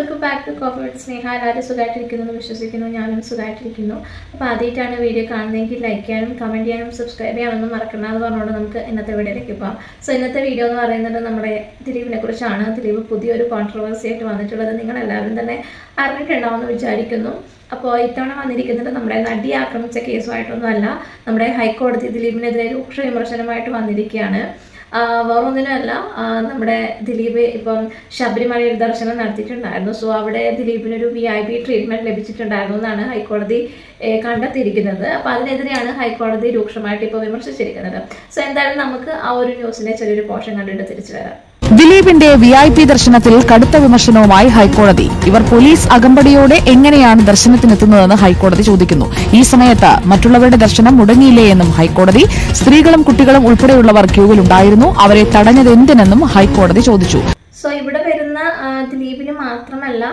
Welcome back to coffee with Sneha. എല്ലാവരും സുഖമായിട്ടിരിക്കുന്നു എന്ന് വിശ്വസിക്കുന്നു. ഞാനും സുഖമായിട്ടിരിക്കുന്നു. അപ്പോൾ ആദ്യമായിട്ടാണ് വീഡിയോ കാണുന്നതെങ്കിൽ ലൈക്ക് ചെയ്യാനും കമൻറ്റ് ചെയ്യാനും സബ്സ്ക്രൈബ് ചെയ്യാനൊന്നും മറക്കണം എന്ന് പറഞ്ഞുകൊണ്ട് നമുക്ക് ഇന്നത്തെ വീഡിയോയിലേക്ക് പോകാം. സോ ഇന്നത്തെ വീഡിയോ എന്ന് പറയുന്നത് നമ്മുടെ ദിലീപിനെ കുറിച്ചാണ്. ദിലീപ് പുതിയൊരു കോൺട്രവേഴ്സി ആയിട്ട് വന്നിട്ടുള്ളത് നിങ്ങളെല്ലാവരും തന്നെ അറിഞ്ഞിട്ടുണ്ടാവുമെന്ന് വിചാരിക്കുന്നു. അപ്പോൾ ഇത്തവണ വന്നിരിക്കുന്നത് നമ്മുടെ നടിയെ ആക്രമിച്ച കേസുമായിട്ടൊന്നുമല്ല, നമ്മുടെ ഹൈക്കോടതി ദിലീപിനെതിരെ രൂക്ഷ വിമർശനമായിട്ട് വന്നിരിക്കുകയാണ്. വേറൊന്നിനുമല്ല, നമ്മുടെ ദിലീപ് ഇപ്പം ശബരിമലയിൽ ദർശനം നടത്തിയിട്ടുണ്ടായിരുന്നു. സോ അവിടെ ദിലീപിനൊരു VIP ട്രീറ്റ്മെന്റ് ലഭിച്ചിട്ടുണ്ടായിരുന്നു എന്നാണ് ഹൈക്കോടതി കണ്ടെത്തിയിരിക്കുന്നത്. അപ്പം അതിനെതിരെയാണ് ഹൈക്കോടതി രൂക്ഷമായിട്ട് ഇപ്പോൾ വിമർശിച്ചിരിക്കുന്നത്. സോ എന്തായാലും നമുക്ക് ആ ഒരു ന്യൂസിന്റെ ചെറിയൊരു പോർഷൻ കണ്ടിട്ട് തിരിച്ചു വരാം. ദിലീപിന്റെ VIP ദർശനത്തിൽ കടുത്ത വിമർശനവുമായി ഹൈക്കോടതി. ഇവർ പോലീസ് അകമ്പടിയോടെ എങ്ങനെയാണ് ദർശനത്തിനെത്തുന്നതെന്ന് ഹൈക്കോടതി ചോദിക്കുന്നു. ഈ സമയത്ത് മറ്റുള്ളവരുടെ ദർശനം മുടങ്ങിയില്ലേ എന്നും ഹൈക്കോടതി. സ്ത്രീകളും കുട്ടികളും ഉൾപ്പെടെയുള്ളവർ ക്യൂവിലുണ്ടായിരുന്നു. അവരെ തടഞ്ഞതെന്തിനെന്നും ഹൈക്കോടതി ചോദിച്ചു. സോ ഇവിടെ വരുന്ന ദിലീപിന് മാത്രമല്ല,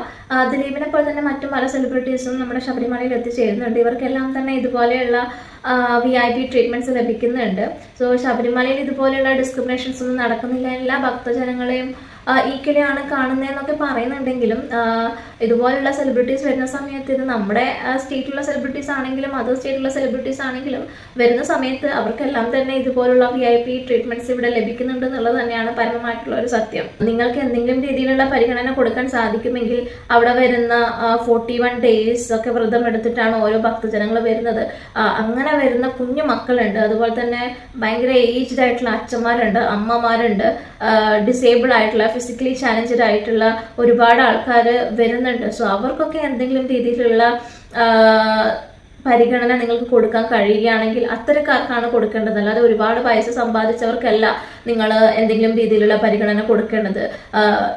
ദിലീപിനെ പോലെ തന്നെ മറ്റു പല സെലിബ്രിറ്റീസും നമ്മുടെ ശബരിമലയിൽ എത്തിച്ചേരുന്നുണ്ട്. ഇവർക്കെല്ലാം തന്നെ ഇതുപോലെയുള്ള VIP ട്രീറ്റ്മെന്റ്സ് ലഭിക്കുന്നുണ്ട്. സോ ശബരിമലയിൽ ഇതുപോലെയുള്ള ഡിസ്ക്രിമിനേഷൻസ് ഒന്നും നടക്കുന്നില്ല, എല്ലാ ഭക്തജനങ്ങളെയും ഈക്വലിയാണ് കാണുന്നതെന്നൊക്കെ പറയുന്നുണ്ടെങ്കിലും ഇതുപോലുള്ള സെലിബ്രിറ്റീസ് വരുന്ന സമയത്ത് ഇത് നമ്മുടെ സ്റ്റേറ്റിലുള്ള സെലിബ്രിറ്റീസ് ആണെങ്കിലും അതർ സ്റ്റേറ്റിലുള്ള സെലിബ്രിറ്റീസ് ആണെങ്കിലും വരുന്ന സമയത്ത് അവർക്കെല്ലാം തന്നെ ഇതുപോലുള്ള VIP ട്രീറ്റ്മെന്റ്സ് ഇവിടെ ലഭിക്കുന്നുണ്ട് എന്നുള്ളത് തന്നെയാണ് പരമമായിട്ടുള്ള ഒരു സത്യം. നിങ്ങൾക്ക് എന്തെങ്കിലും രീതിയിലുള്ള പരിഗണന കൊടുക്കാൻ സാധിക്കുമെങ്കിൽ അവിടെ വരുന്ന 41 days ഒക്കെ വ്രതം എടുത്തിട്ടാണ് ഓരോ ഭക്തജനങ്ങൾ വരുന്നത്. അങ്ങനെ വരുന്ന കുഞ്ഞു മക്കളുണ്ട്, അതുപോലെ തന്നെ ഭയങ്കര ഏജ്ഡ് ആയിട്ടുള്ള അച്ഛന്മാരുണ്ട്, അമ്മമാരുണ്ട്, ഡിസേബിൾ ആയിട്ടുള്ള ഫിസിക്കലി ചാലഞ്ചഡ് ആയിട്ടുള്ള ഒരുപാട് ആൾക്കാർ വരുന്നുണ്ട്. സോ അവർക്കൊക്കെ എന്തെങ്കിലും രീതിയിലുള്ള പരിഗണന നിങ്ങൾക്ക് കൊടുക്കാൻ കഴിയുകയാണെങ്കിൽ അത്തരക്കാർക്കാണ് കൊടുക്കേണ്ടത്, അല്ലാതെ ഒരുപാട് പൈസ സമ്പാദിച്ചവർക്കല്ല നിങ്ങൾ എന്തെങ്കിലും രീതിയിലുള്ള പരിഗണന കൊടുക്കേണ്ടത്.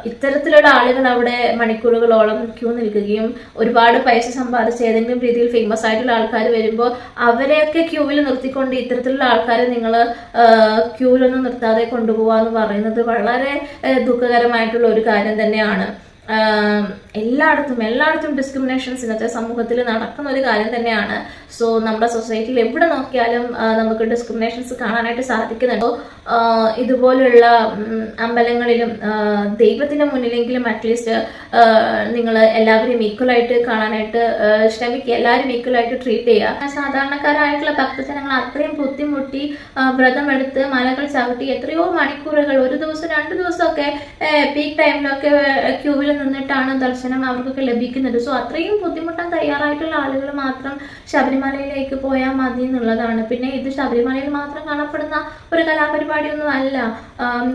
ഇത്തരത്തിലുള്ള ആളുകൾ അവിടെ മണിക്കൂറുകളോളം ക്യൂ നിൽക്കുകയും ഒരുപാട് പൈസ സമ്പാദിച്ച് ഏതെങ്കിലും രീതിയിൽ ഫേമസ് ആയിട്ടുള്ള ആൾക്കാർ വരുമ്പോൾ അവരെയൊക്കെ ക്യൂവിൽ നിർത്തിക്കൊണ്ട് ഇത്തരത്തിലുള്ള ആൾക്കാരെ നിങ്ങൾ ക്യൂവിലൊന്നും നിർത്താതെ കൊണ്ടുപോകാന്ന് പറയുന്നത് വളരെ ദുഃഖകരമായിട്ടുള്ള ഒരു കാര്യം തന്നെയാണ്. എല്ലായിടത്തും ഡിസ്ക്രിമിനേഷൻസ് ഇന്നത്തെ സമൂഹത്തിൽ നടക്കുന്ന ഒരു കാര്യം തന്നെയാണ്. സോ നമ്മുടെ സൊസൈറ്റിയിൽ എവിടെ നോക്കിയാലും നമുക്ക് ഡിസ്ക്രിമിനേഷൻസ് കാണാനായിട്ട് സാധിക്കുന്നുണ്ട്. ഇതുപോലുള്ള അമ്പലങ്ങളിലും ദൈവത്തിന്റെ മുന്നിലെങ്കിലും അറ്റ്ലീസ്റ്റ് നിങ്ങൾ എല്ലാവരെയും ഈക്വലായിട്ട് കാണാനായിട്ട് ശ്രമിക്കുക, എല്ലാവരും ഈക്വലായിട്ട് ട്രീറ്റ് ചെയ്യുക. സാധാരണക്കാരായിട്ടുള്ള ഭക്തജനങ്ങൾ അത്രയും ബുദ്ധിമുട്ടി വ്രതമെടുത്ത് മലകൾ ചവിട്ടി എത്രയോ മണിക്കൂറുകൾ, ഒരു ദിവസം 2 ദിവസമൊക്കെ പീക്ക് ടൈമിലൊക്കെ ക്യൂവിൽ നിന്നിട്ടാണ് ദർശനം അവർക്കൊക്കെ ലഭിക്കുന്നത്. സോ അത്രയും ബുദ്ധിമുട്ടാൻ തയ്യാറായിട്ടുള്ള ആളുകൾ മാത്രം ശബരിമലയിലേക്ക് പോയാൽ മതി എന്നുള്ളതാണ്. പിന്നെ ഇത് ശബരിമലയിൽ മാത്രം കാണപ്പെടുന്ന ഒരു കലാപരിപാടിയൊന്നും അല്ല.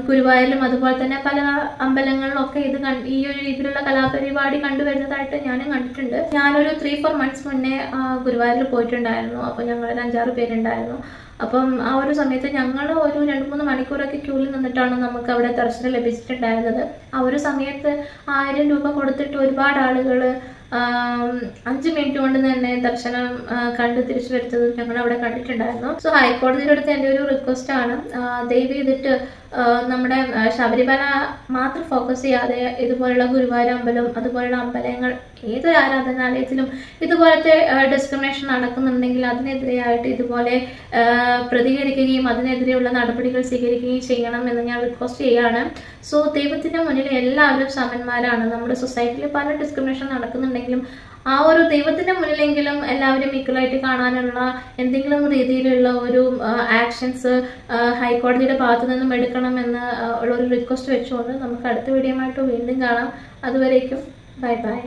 ഗുരുവായൂരിലും അതുപോലെ തന്നെ പല അമ്പലങ്ങളിലൊക്കെ ഇത് ഈ ഒരു രീതിയിലുള്ള കലാപരിപാടി കണ്ടുവരുന്നതായിട്ട് ഞാനും കണ്ടിട്ടുണ്ട്. ഞാനൊരു 3-4 months മുന്നേ ഗുരുവായൂരിൽ പോയിട്ടുണ്ടായിരുന്നു. അപ്പോൾ ഞങ്ങൾ 5-6 പേരുണ്ടായിരുന്നു. അപ്പം ആ ഒരു സമയത്ത് ഞങ്ങൾ ഒരു 2-3 മണിക്കൂറൊക്കെ ക്യൂവിൽ നിന്നിട്ടാണ് നമുക്ക് അവിടെ ദർശനം ലഭിച്ചിട്ടുണ്ടായിരുന്നത്. ആ ഒരു സമയത്ത് 1000 രൂപ കൊടുത്തിട്ട് ഒരുപാട് ആളുകൾ 5 മിനിറ്റ് കൊണ്ട് തന്നെ ദർശനം കണ്ട് തിരിച്ചു വരുന്നത് ഞങ്ങൾ അവിടെ കണ്ടിട്ടുണ്ടായിരുന്നു. സോ ഹൈക്കോടതിയുടെ അടുത്ത് എൻ്റെ ഒരു റിക്വസ്റ്റ് ആണ്, ദയവ് ചെയ്തിട്ട് നമ്മുടെ ശബരിമല മാത്രം ഫോക്കസ് ചെയ്യാതെ ഇതുപോലുള്ള ഗുരുവായൂർ അമ്പലം അതുപോലുള്ള അമ്പലങ്ങൾ ഏതൊരു ആരാധനാലയത്തിലും ഇതുപോലത്തെ ഡിസ്ക്രിമിനേഷൻ നടക്കുന്നുണ്ടെങ്കിൽ അതിനെതിരെയായിട്ട് ഇതുപോലെ പ്രതികരിക്കുകയും അതിനെതിരെയുള്ള നടപടികൾ സ്വീകരിക്കുകയും ചെയ്യണം എന്ന് ഞാൻ റിക്വസ്റ്റ് ചെയ്യുകയാണ്. സോ ദൈവത്തിന്റെ മുന്നിൽ എല്ലാവരും സമന്മാരാണ്. നമ്മുടെ സൊസൈറ്റിയിൽ പല ഡിസ്ക്രിമിനേഷൻ നടക്കുന്നുണ്ടെങ്കിലും ആ ഒരു ദൈവത്തിന്റെ മുന്നിലെങ്കിലും എല്ലാവരും ഈക്വലായിട്ട് കാണാനുള്ള എന്തെങ്കിലും രീതിയിലുള്ള ഒരു ആക്ഷൻസ് ഹൈക്കോടതിയുടെ ഭാഗത്തു നിന്നും എടുക്കണമെന്ന് ഉള്ള ഒരു റിക്വസ്റ്റ് വെച്ചുകൊണ്ട് നമുക്ക് അടുത്ത വീഡിയോ ആയിട്ട് വീണ്ടും കാണാം. അതുവരേക്കും ബൈ ബൈ.